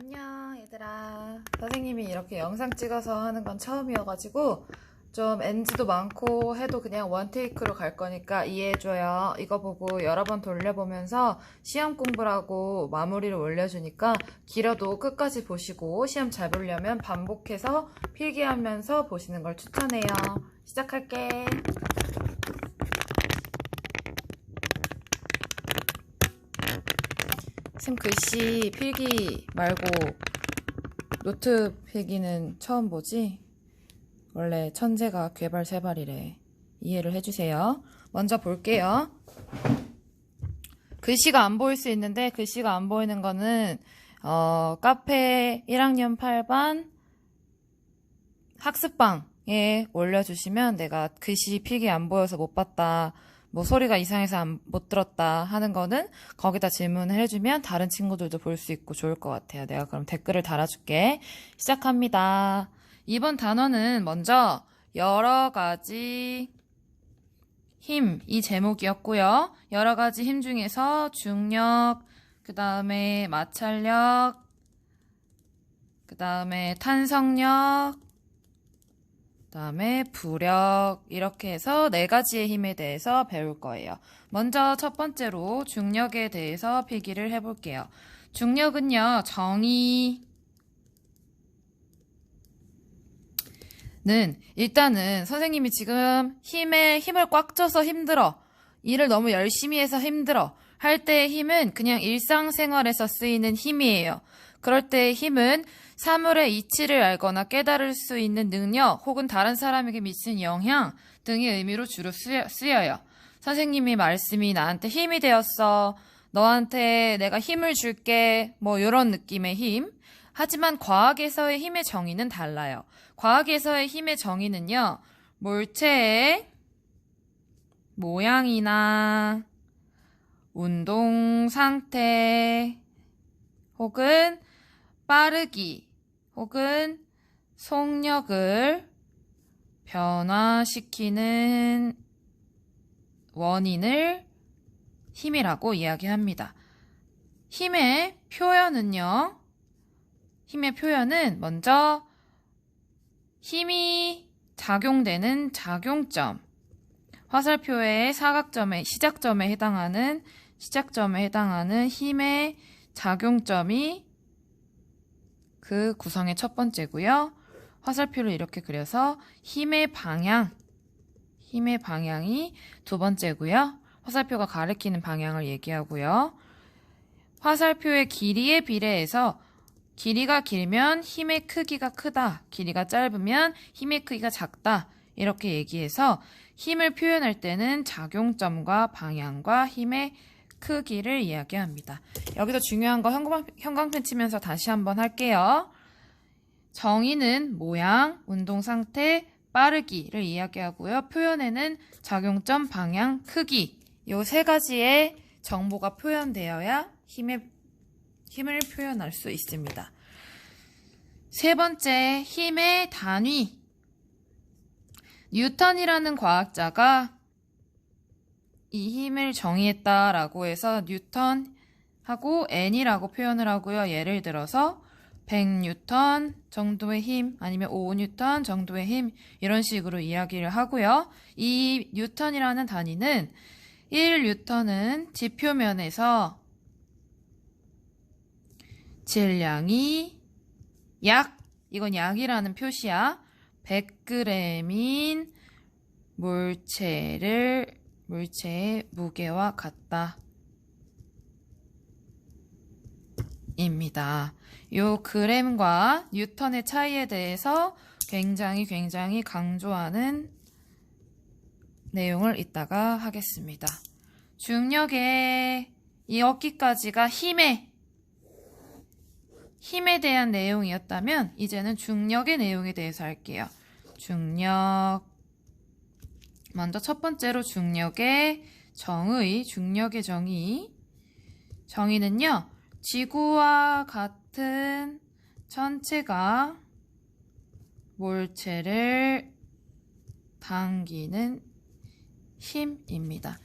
안녕 얘들아. 선생님이 이렇게 영상 찍어서 하는 건 처음이어가지고 좀 NG도 많고 해도 그냥 원테이크로 갈 거니까 이해해줘요. 이거 보고 여러 번 돌려보면서 시험 공부라고 마무리를 올려주니까 길어도 끝까지 보시고 시험 잘 보려면 반복해서 필기하면서 보시는 걸 추천해요. 시작할게. 쌤 글씨 필기 말고 노트 필기는 처음 보지? 원래 천재가 괴발세발이래. 이해를 해주세요. 먼저 볼게요. 글씨가 안 보일 수 있는데 글씨가 안 보이는 거는 카페 1학년 8반 학습방에 올려주시면 내가 글씨 필기 안 보여서 못 봤다, 뭐 소리가 이상해서 못 들었다 하는 거는 거기다 질문을 해주면 다른 친구들도 볼 수 있고 좋을 것 같아요. 내가 그럼 댓글을 달아줄게. 시작합니다. 이번 단어는 먼저 여러 가지 힘, 이 제목이었고요. 여러 가지 힘 중에서 중력, 그 다음에 마찰력, 그 다음에 탄성력, 그 다음에 부력, 이렇게 해서 네 가지의 힘에 대해서 배울 거예요. 먼저 첫 번째로 중력에 대해서 필기를 해볼게요. 중력은요, 일단은 선생님이 지금 힘을 꽉 줘서 힘들어, 일을 너무 열심히 해서 힘들어 할 때의 힘은 그냥 일상생활에서 쓰이는 힘이에요. 그럴 때의 힘은 사물의 이치를 알거나 깨달을 수 있는 능력 혹은 다른 사람에게 미치는 영향 등의 의미로 주로 쓰여요. 선생님이 말씀이 나한테 힘이 되었어, 너한테 내가 힘을 줄게, 뭐 이런 느낌의 힘. 하지만 과학에서의 힘의 정의는 달라요. 과학에서의 힘의 정의는요, 물체의 모양이나 운동 상태 혹은 빠르기 혹은 속력을 변화시키는 원인을 힘이라고 이야기합니다. 힘의 표현은 먼저 힘이 작용되는 작용점, 화살표의 사각점의 시작점에 해당하는 힘의 작용점이 그 구성의 첫 번째고요. 화살표를 이렇게 그려서 힘의 방향이 두 번째고요. 화살표가 가리키는 방향을 얘기하고요. 화살표의 길이에 비례해서 길이가 길면 힘의 크기가 크다, 길이가 짧으면 힘의 크기가 작다, 이렇게 얘기해서 힘을 표현할 때는 작용점과 방향과 힘의 크기를 이야기합니다. 여기서 중요한 거 형광펜 치면서 다시 한번 할게요. 정의는 모양, 운동 상태, 빠르기를 이야기하고요. 표현에는 작용점, 방향, 크기, 요 세 가지의 정보가 표현되어야 힘을 표현할 수 있습니다. 세 번째, 힘의 단위. 뉴턴이라는 과학자가 이 힘을 정의했다라고 해서 뉴턴하고 N이라고 표현을 하고요. 예를 들어서 100뉴턴 정도의 힘, 아니면 5뉴턴 정도의 힘, 이런 식으로 이야기를 하고요. 이 뉴턴이라는 단위는 1뉴턴은 지표면에서 질량이 이건 약이라는 표시야. 100g인 물체의 무게와 같다 입니다. 요 그램과 뉴턴의 차이에 대해서 굉장히 강조하는 내용을 이따가 하겠습니다. 중력의 여기까지가 힘에 대한 내용이었다면 이제는 중력의 내용에 대해서 할게요. 먼저 첫 번째로 중력의 정의는요, 지구와 같은 천체가 물체를 당기는 힘입니다.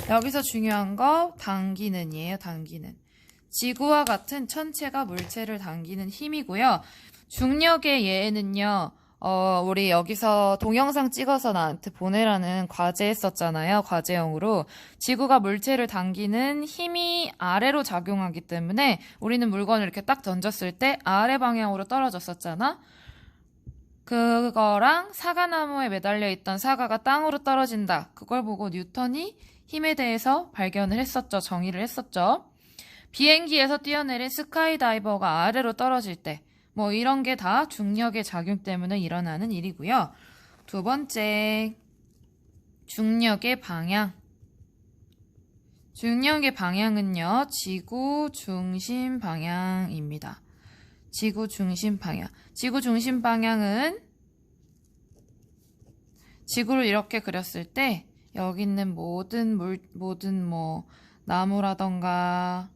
여기서 중요한 거 당기는이에요. 당기는. 지구와 같은 천체가 물체를 당기는 힘이고요. 중력의 예는요, 우리 여기서 동영상 찍어서 나한테 보내라는 과제 했었잖아요. 과제형으로. 지구가 물체를 당기는 힘이 아래로 작용하기 때문에 우리는 물건을 이렇게 딱 던졌을 때 아래 방향으로 떨어졌었잖아. 그거랑 사과나무에 매달려 있던 사과가 땅으로 떨어진다. 그걸 보고 뉴턴이 힘에 대해서 발견을 했었죠. 정의를 했었죠. 비행기에서 뛰어내린 스카이다이버가 아래로 떨어질 때, 뭐 이런 게 다 중력의 작용 때문에 일어나는 일이고요. 두 번째, 중력의 방향. 중력의 방향은요, 지구 중심 방향입니다. 지구 중심 방향. 지구 중심 방향은 지구를 이렇게 그렸을 때 여기 있는 모든 뭐 나무라던가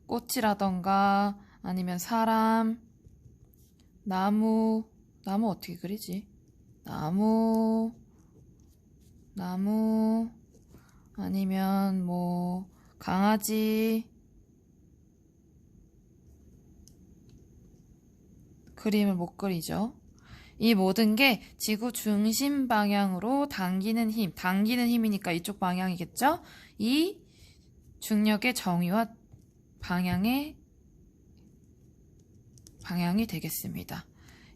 꽃이라던가 아니면 사람, 나무 어떻게 그리지? 나무 아니면 뭐 강아지 그림을 못 그리죠. 이 모든 게 지구 중심 방향으로 당기는 힘이니까 이쪽 방향이겠죠? 이 중력의 정의와 방향이 되겠습니다.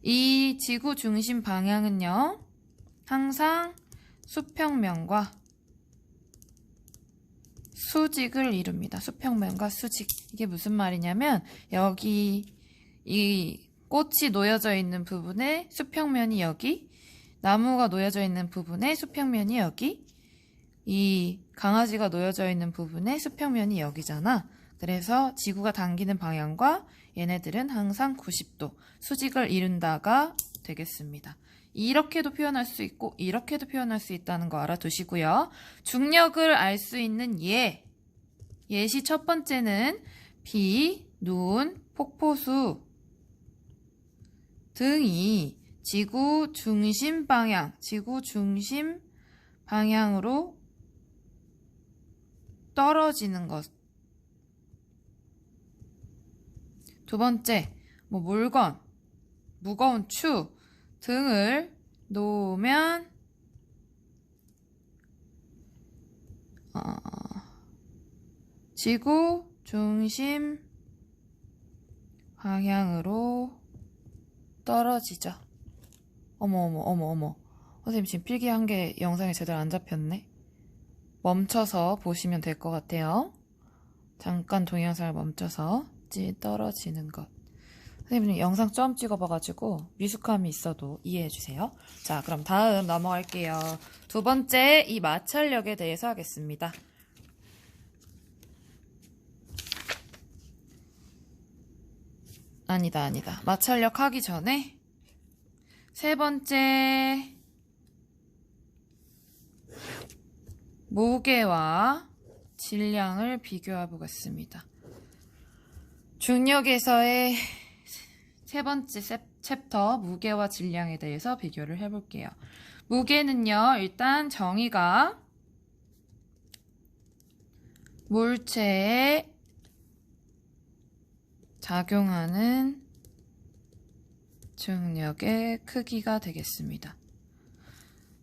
이 지구 중심 방향은요, 항상 수평면과 수직을 이룹니다. 수평면과 수직. 이게 무슨 말이냐면, 여기 이 꽃이 놓여져 있는 부분에 수평면이 여기, 나무가 놓여져 있는 부분에 수평면이 여기, 이 강아지가 놓여져 있는 부분에 수평면이 여기잖아. 그래서 지구가 당기는 방향과 얘네들은 항상 90도 수직을 이룬다가 되겠습니다. 이렇게도 표현할 수 있고 이렇게도 표현할 수 있다는 거 알아두시고요. 중력을 알 수 있는 예시 첫 번째는 비, 눈, 폭포수 등이 지구 중심 방향으로 떨어지는 것. 두 번째, 뭐 물건, 무거운 추 등을 놓으면 지구 중심 방향으로 떨어지죠. 어머. 선생님 지금 필기 한 개 영상이 제대로 안 잡혔네. 멈춰서 보시면 될 것 같아요. 잠깐 동영상을 멈춰서 떨어지는 것. 선생님 영상 처음 찍어봐가지고 미숙함이 있어도 이해해주세요. 자, 그럼 다음 넘어갈게요. 두 번째, 이 마찰력에 대해서 하겠습니다. 아니다. 마찰력 하기 전에 세 번째, 무게와 질량을 비교해 보겠습니다. 중력에서의 세 번째 챕터 무게와 질량에 대해서 비교를 해볼게요. 무게는요, 일단 정의가 물체에 작용하는 중력의 크기가 되겠습니다.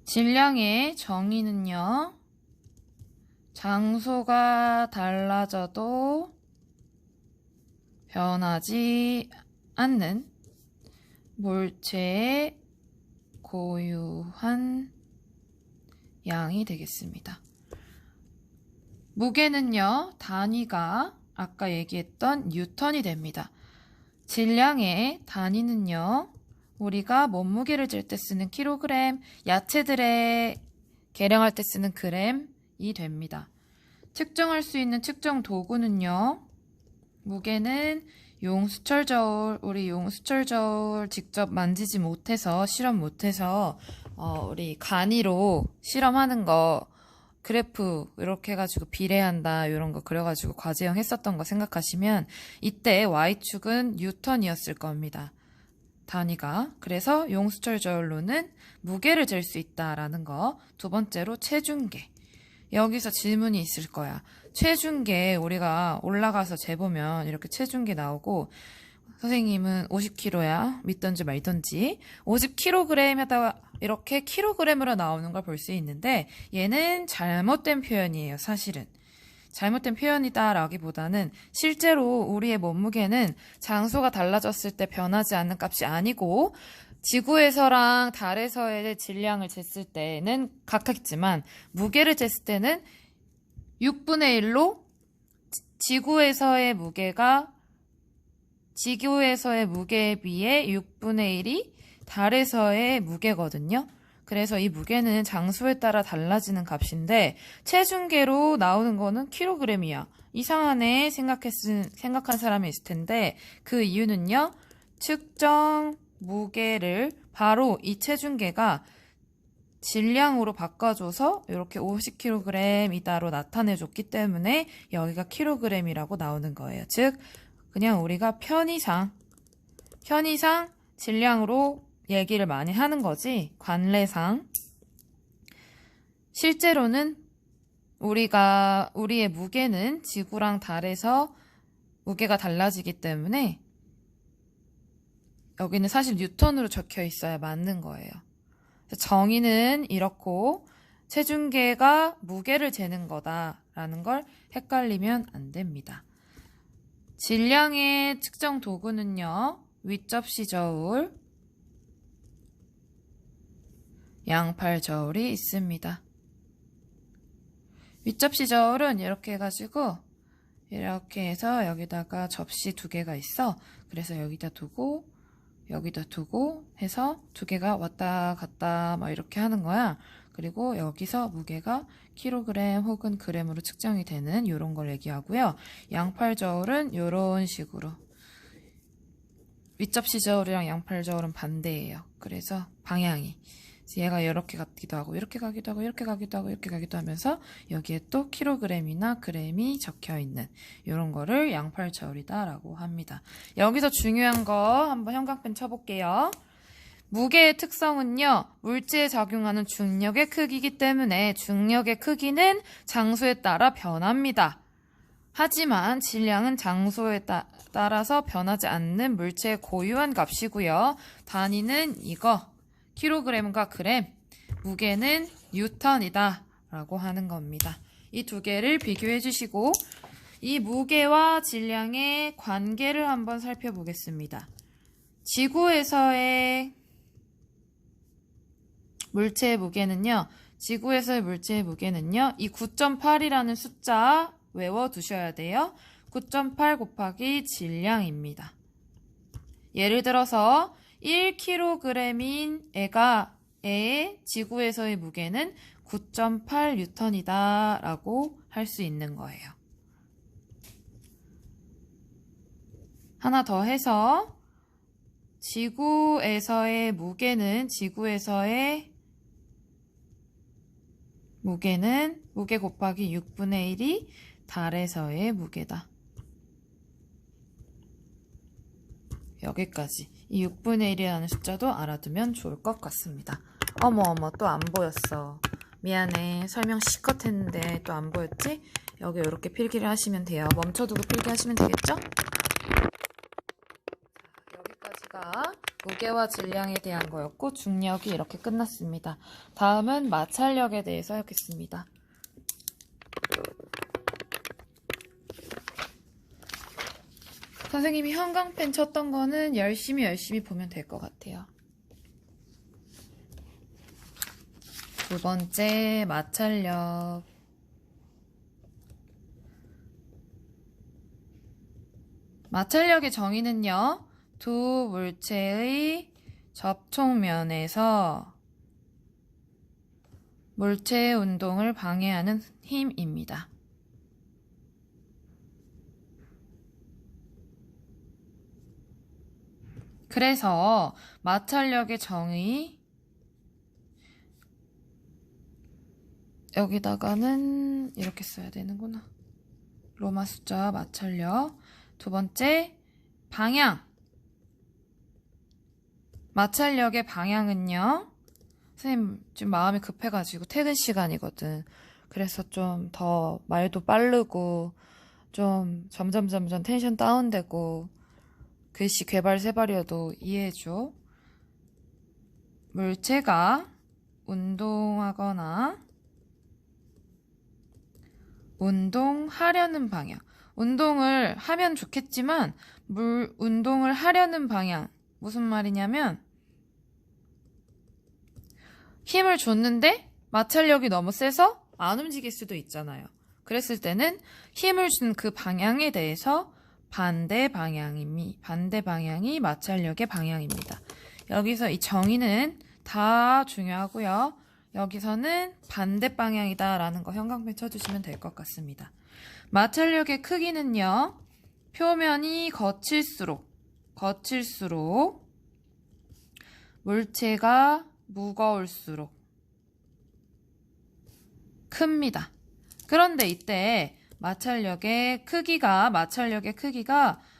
질량의 정의는요, 장소가 달라져도 변하지 않는 물체의 고유한 양이 되겠습니다. 무게는요, 단위가 아까 얘기했던 뉴턴이 됩니다. 질량의 단위는요, 우리가 몸무게를 잴 때 쓰는 킬로그램, 야채들의 계량할 때 쓰는 그램이 됩니다. 측정할 수 있는 측정 도구는요, 무게는 용수철 저울, 우리 용수철 저울 직접 만지지 못해서, 실험 못해서, 우리 간이로 실험하는 거, 그래프 이렇게 해가지고 비례한다 이런 거 그려가지고 과제형 했었던 거 생각하시면 이때 Y축은 뉴턴이었을 겁니다. 단위가. 그래서 용수철 저울로는 무게를 잴 수 있다라는 거. 두 번째로 체중계. 여기서 질문이 있을 거야. 체중계 우리가 올라가서 재보면 이렇게 체중계 나오고 선생님은 50kg야 믿던지 말던지 50kg에다가 이렇게 킬로그램으로 나오는 걸 볼 수 있는데 얘는 잘못된 표현이에요. 사실은. 잘못된 표현이다라기보다는 실제로 우리의 몸무게는 장소가 달라졌을 때 변하지 않는 값이 아니고 지구에서랑 달에서의 질량을 쟀을 때는 각각있지만 무게를 쟀을 때는 6분의 1로 지구에서의 무게에 비해 6분의 1이 달에서의 무게거든요. 그래서 이 무게는 장소에 따라 달라지는 값인데 체중계로 나오는 거는 킬로그램이야. 이상하네 생각한 사람이 있을 텐데 그 이유는요. 측정 무게를 바로 이 체중계가 질량으로 바꿔줘서 이렇게 50kg이다로 나타내줬기 때문에 여기가 킬로그램이라고 나오는 거예요. 즉 그냥 우리가 편의상 질량으로 얘기를 많이 하는 거지 관례상 실제로는 우리의 무게는 지구랑 달에서 무게가 달라지기 때문에 여기는 사실 뉴턴으로 적혀 있어야 맞는 거예요. 정의는 이렇고 체중계가 무게를 재는 거다라는 걸 헷갈리면 안 됩니다. 질량의 측정 도구는요. 윗접시 저울, 양팔 저울이 있습니다. 윗접시 저울은 이렇게 해가지고 이렇게 해서 여기다가 접시 2개가 있어. 그래서 여기다 두고 해서 2개가 왔다 갔다 막 이렇게 하는 거야. 그리고 여기서 무게가 킬로그램 혹은 그램으로 측정이 되는 이런 걸 얘기하고요. 양팔 저울은 이런 식으로 윗접시 저울이랑 양팔 저울은 반대예요. 그래서 방향이 얘가 이렇게 가기도 하고 이렇게 가기도 하고 이렇게 가기도 하고 이렇게 가기도 하면서 여기에 또 킬로그램이나 그램이 적혀있는 이런 거를 양팔 저울이다 라고 합니다. 여기서 중요한 거 한번 형광펜 쳐볼게요. 무게의 특성은요. 물체에 작용하는 중력의 크기이기 때문에 중력의 크기는 장소에 따라 변합니다. 하지만 질량은 장소에 따라서 변하지 않는 물체의 고유한 값이고요. 단위는 이거 킬로그램과 그램, 무게는 뉴턴이다 라고 하는 겁니다. 이 2개를 비교해 주시고 이 무게와 질량의 관계를 한번 살펴보겠습니다. 지구에서의 물체의 무게는요. 이 9.8이라는 숫자 외워두셔야 돼요. 9.8 곱하기 질량입니다. 예를 들어서 1kg인 애의 지구에서의 무게는 9.8 뉴턴이다 라고 할 수 있는 거예요. 하나 더 해서 지구에서의 무게는 무게 곱하기 6분의 1이 달에서의 무게다. 여기까지. 이 6분의 1이라는 숫자도 알아두면 좋을 것 같습니다. 어머 또 안 보였어. 미안해. 설명 실컷 했는데 또 안 보였지? 여기 이렇게 필기를 하시면 돼요. 멈춰두고 필기하시면 되겠죠? 여기까지가 무게와 질량에 대한 거였고 중력이 이렇게 끝났습니다. 다음은 마찰력에 대해서 하겠습니다. 선생님이 형광펜 쳤던 거는 열심히 보면 될 것 같아요. 두 번째, 마찰력. 마찰력의 정의는요. 두 물체의 접촉면에서 물체의 운동을 방해하는 힘입니다. 그래서 마찰력의 정의 여기다가는 이렇게 써야 되는구나. 로마 숫자 마찰력. 두 번째 방향. 마찰력의 방향은요. 선생님 지금 마음이 급해가지고 퇴근 시간이거든. 그래서 좀 더 말도 빠르고 좀 점점 텐션 다운되고 글씨 괴발 세발이어도 이해해줘. 물체가 운동하거나 운동하려는 방향. 운동을 하면 좋겠지만 운동을 하려는 방향. 무슨 말이냐면 힘을 줬는데 마찰력이 너무 세서 안 움직일 수도 있잖아요. 그랬을 때는 힘을 준 그 방향에 대해서 반대 방향이 마찰력의 방향입니다. 여기서 이 정의는 다 중요하고요. 여기서는 반대 방향이다 라는 거 형광펜 쳐주시면 될 것 같습니다. 마찰력의 크기는요. 표면이 거칠수록 물체가 무거울수록 큽니다. 그런데 이때 마찰력의 크기가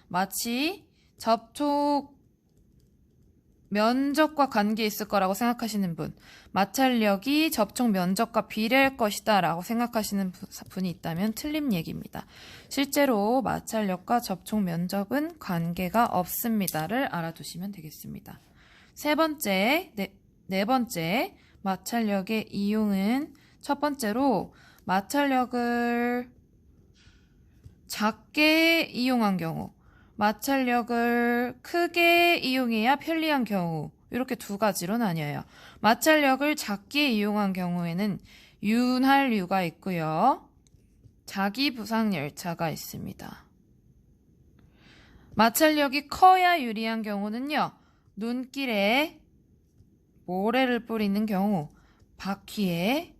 마치 접촉 면적과 관계 있을 거라고 생각하시는 분, 마찰력이 접촉 면적과 비례할 것이다 라고 생각하시는 분이 있다면 틀린 얘기입니다. 실제로 마찰력과 접촉 면적은 관계가 없습니다를 알아두시면 되겠습니다. 네 번째, 마찰력의 이용은 첫 번째로 마찰력을 작게 이용한 경우, 마찰력을 크게 이용해야 편리한 경우, 이렇게 두 가지로 나뉘어요. 마찰력을 작게 이용한 경우에는 윤활유가 있고요. 자기부상열차가 있습니다. 마찰력이 커야 유리한 경우는요. 눈길에 모래를 뿌리는 경우, 바퀴에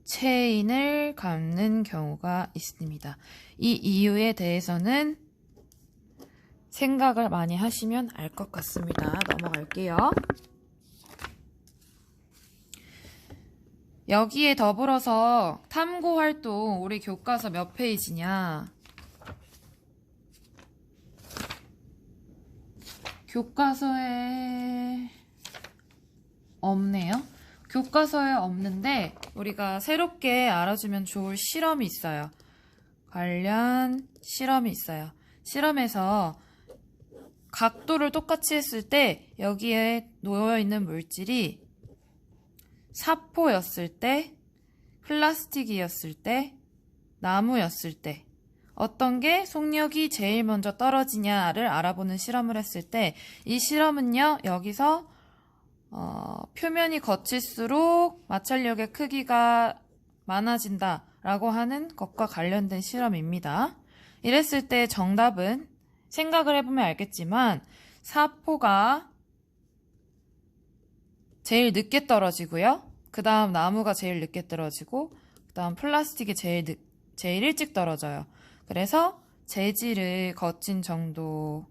체인을 감는 경우가 있습니다. 이 이유에 대해서는 생각을 많이 하시면 알 것 같습니다. 넘어갈게요. 여기에 더불어서 탐구활동, 우리 교과서 몇 페이지냐? 교과서에 없네요. 교과서에 없는데 우리가 새롭게 알아주면 좋을 실험이 있어요. 관련 실험이 있어요. 실험에서 각도를 똑같이 했을 때 여기에 놓여있는 물질이 사포였을 때, 플라스틱이었을 때, 나무였을 때 어떤 게 속력이 제일 먼저 떨어지냐를 알아보는 실험을 했을 때 이 실험은요. 여기서 표면이 거칠수록 마찰력의 크기가 많아진다 라고 하는 것과 관련된 실험입니다. 이랬을 때 정답은 생각을 해보면 알겠지만 사포가 제일 늦게 떨어지고요. 그 다음 나무가 제일 늦게 떨어지고 그 다음 플라스틱이 제일 일찍 떨어져요. 그래서 재질을 거친 정도가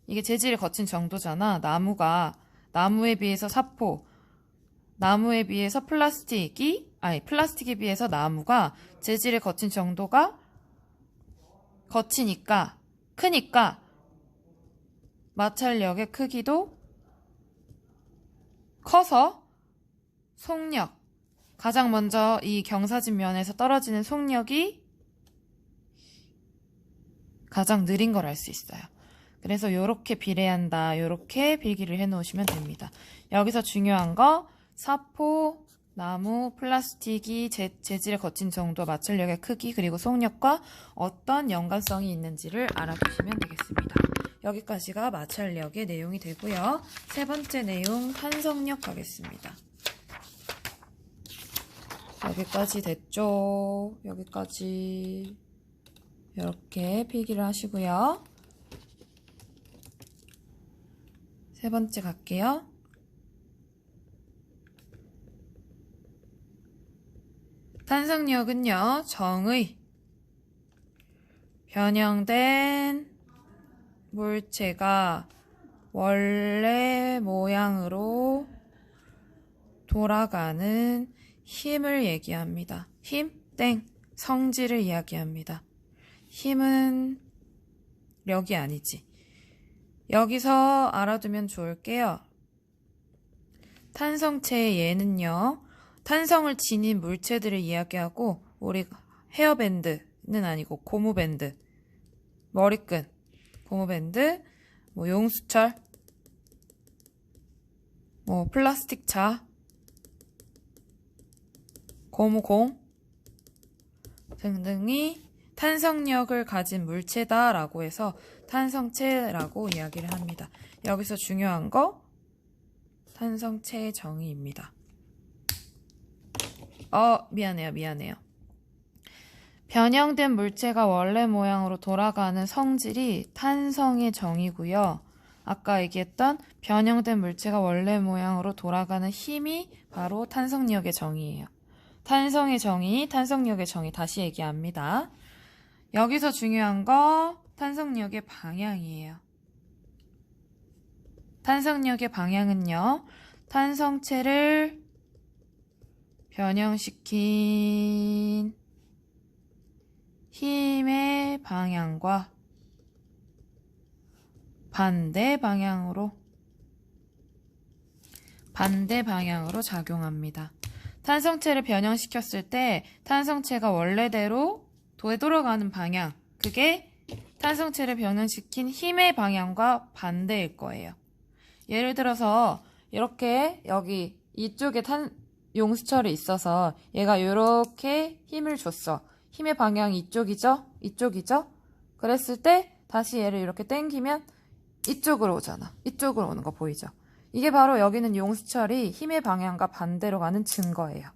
이게 재질이 거친 정도잖아. 나무에 비해서 사포, 나무에 비해서 플라스틱에 비해서 나무가 재질의 거친 정도가 크니까 마찰력의 크기도 커서 속력, 가장 먼저 이 경사진 면에서 떨어지는 속력이 가장 느린 걸 알 수 있어요. 그래서 요렇게 비례한다, 요렇게 필기를 해놓으시면 됩니다. 여기서 중요한 거 사포, 나무, 플라스틱이 재질의 거친 정도, 마찰력의 크기, 그리고 속력과 어떤 연관성이 있는지를 알아두시면 되겠습니다. 여기까지가 마찰력의 내용이 되고요. 세 번째 내용 탄성력 가겠습니다. 여기까지 됐죠? 여기까지 이렇게 필기를 하시고요. 세 번째 갈게요. 탄성력은요, 변형된 물체가 원래 모양으로 돌아가는 힘을 얘기합니다. 힘, 성질을 이야기합니다. 힘은 력이 아니지. 여기서 알아두면 좋을게요. 탄성체의 얘는요. 탄성을 지닌 물체들을 이야기하고 우리 헤어밴드는 아니고 고무밴드, 머리끈, 고무밴드, 뭐 용수철, 뭐 플라스틱 차, 고무공 등등이 탄성력을 가진 물체다라고 해서 탄성체라고 이야기를 합니다. 여기서 중요한 거 탄성체의 정의입니다. 미안해요. 변형된 물체가 원래 모양으로 돌아가는 성질이 탄성의 정의고요. 아까 얘기했던 변형된 물체가 원래 모양으로 돌아가는 힘이 바로 탄성력의 정의예요. 탄성의 정의, 탄성력의 정의 다시 얘기합니다. 여기서 중요한 거 탄성력의 방향이에요. 탄성력의 방향은요. 탄성체를 변형시킨 힘의 방향과 반대 방향으로 작용합니다. 탄성체를 변형시켰을 때 탄성체가 원래대로 되돌아가는 방향, 그게 탄성체를 변형시킨 힘의 방향과 반대일 거예요. 예를 들어서 이렇게 여기 이쪽에 용수철이 있어서 얘가 이렇게 힘을 줬어. 힘의 방향이 이쪽이죠? 그랬을 때 다시 얘를 이렇게 당기면 이쪽으로 오잖아. 이쪽으로 오는 거 보이죠? 이게 바로 여기는 용수철이 힘의 방향과 반대로 가는 증거예요.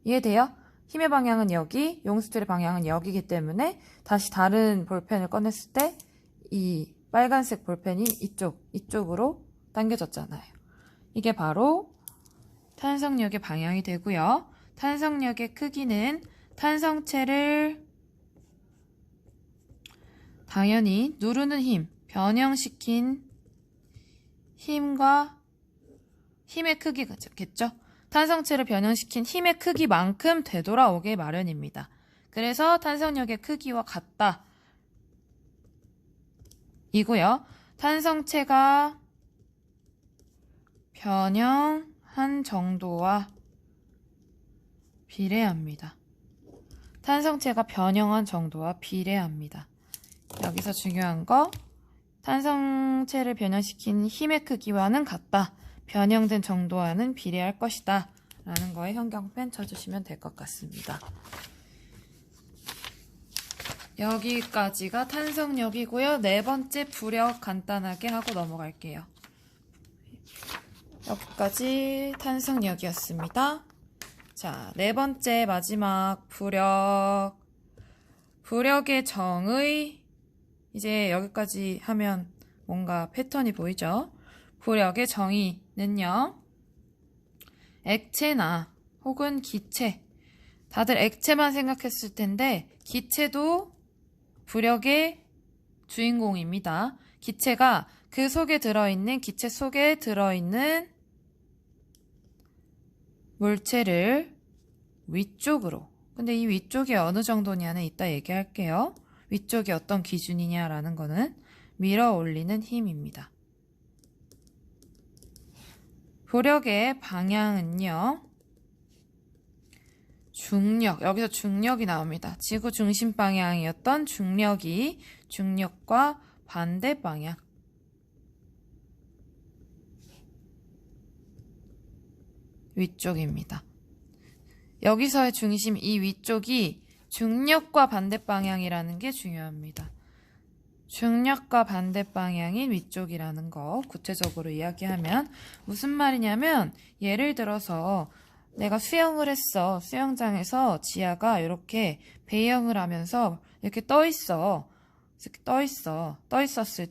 이해돼요? 힘의 방향은 여기, 용수철의 방향은 여기이기 때문에 다시 다른 볼펜을 꺼냈을 때 이 빨간색 볼펜이 이쪽으로 당겨졌잖아요. 이게 바로 탄성력의 방향이 되고요. 탄성력의 크기는 탄성체를 당연히 누르는 힘, 변형시킨 힘과 힘의 크기겠죠. 탄성체를 변형시킨 힘의 크기만큼 되돌아오게 마련입니다. 그래서 탄성력의 크기와 같다. 이고요. 탄성체가 변형한 정도와 비례합니다. 탄성체가 변형한 정도와 비례합니다. 여기서 중요한 거 탄성체를 변형시킨 힘의 크기와는 같다. 변형된 정도와는 비례할 것이다. 라는 거에 형광펜 쳐주시면 될 것 같습니다. 여기까지가 탄성력이고요. 네 번째 부력 간단하게 하고 넘어갈게요. 여기까지 탄성력이었습니다. 자, 네 번째 마지막 부력. 부력의 정의. 이제 여기까지 하면 뭔가 패턴이 보이죠? 부력의 정의는요. 액체나 혹은 기체. 다들 액체만 생각했을 텐데 기체도 부력의 주인공입니다. 기체가 기체 속에 들어있는 물체를 위쪽으로. 근데 이 위쪽이 어느 정도냐는 이따 얘기할게요. 위쪽이 어떤 기준이냐라는 거는 밀어 올리는 힘입니다. 부력의 방향은요. 중력, 여기서 중력이 나옵니다. 지구 중심 방향이었던 중력이 중력과 반대 방향. 위쪽입니다. 여기서의 중심, 이 위쪽이 중력과 반대 방향이라는 게 중요합니다. 중력과 반대 방향인 위쪽이라는 거 구체적으로 이야기하면 무슨 말이냐면 예를 들어서 내가 수영을 했어. 수영장에서 지아가 이렇게 배영을 하면서 이렇게 떠 있었을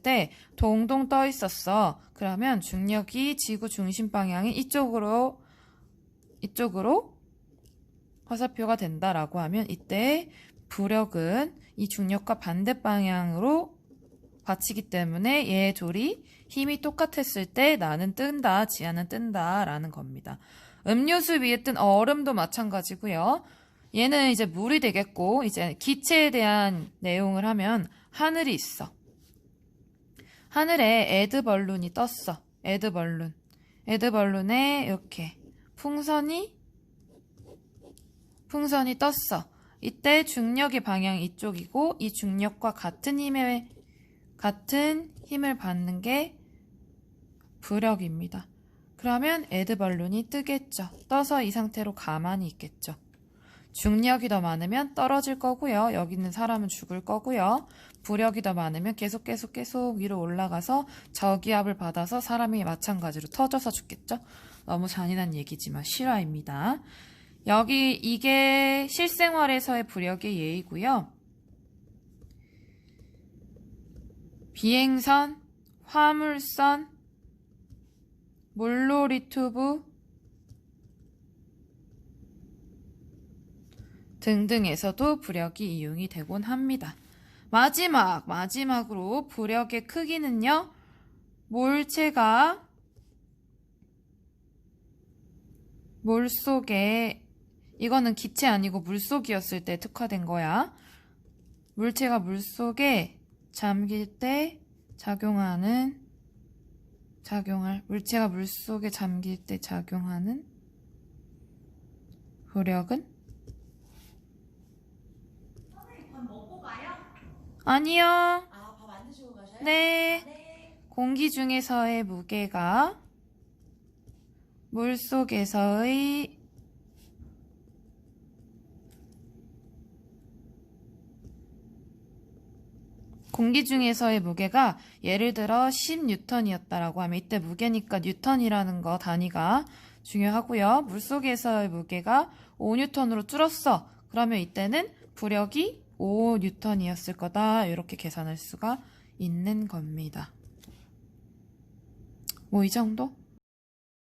때 동동 떠 있었어. 그러면 중력이 지구 중심 방향인 이쪽으로 화살표가 된다라고 하면 이때 부력은 이 중력과 반대 방향으로 받치기 때문에 얘 둘이 힘이 똑같았을 때 나는 뜬다, 지아는 뜬다 라는 겁니다. 음료수 위에 뜬 얼음도 마찬가지고요. 얘는 이제 물이 되겠고 이제 기체에 대한 내용을 하면 하늘이 있어. 하늘에 에드벌룬이 떴어. 에드벌룬. 에드벌룬에 이렇게 풍선이 떴어. 이때 중력의 방향이 이쪽이고 이 중력과 같은 힘을 받는 게 부력입니다. 그러면 에드벌룬이 뜨겠죠. 떠서 이 상태로 가만히 있겠죠. 중력이 더 많으면 떨어질 거고요. 여기 있는 사람은 죽을 거고요. 부력이 더 많으면 계속 위로 올라가서 저기압을 받아서 사람이 마찬가지로 터져서 죽겠죠. 너무 잔인한 얘기지만 실화입니다. 여기 이게 실생활에서의 부력의 예이고요. 비행선, 화물선, 물놀이 튜브 등등에서도 부력이 이용이 되곤 합니다. 마지막으로 부력의 크기는요. 몰체가 물속에, 이거는 기체 아니고 물속이었을 때 특화된 거야. 물체가 물속에 잠길 때 물체가 물속에 잠길 때 작용하는 부력은? 밥 먹고 가요? 아니요. 아, 밥 안 드시고 가셔요? 네. 아, 네. 공기 중에서의 무게가 물속에서의 무게가 예를 들어 10뉴턴이었다라고 하면 이때 무게니까 뉴턴이라는 거 단위가 중요하고요. 물속에서의 무게가 5뉴턴으로 줄었어. 그러면 이때는 부력이 5뉴턴이었을 거다. 이렇게 계산할 수가 있는 겁니다. 뭐 이 정도?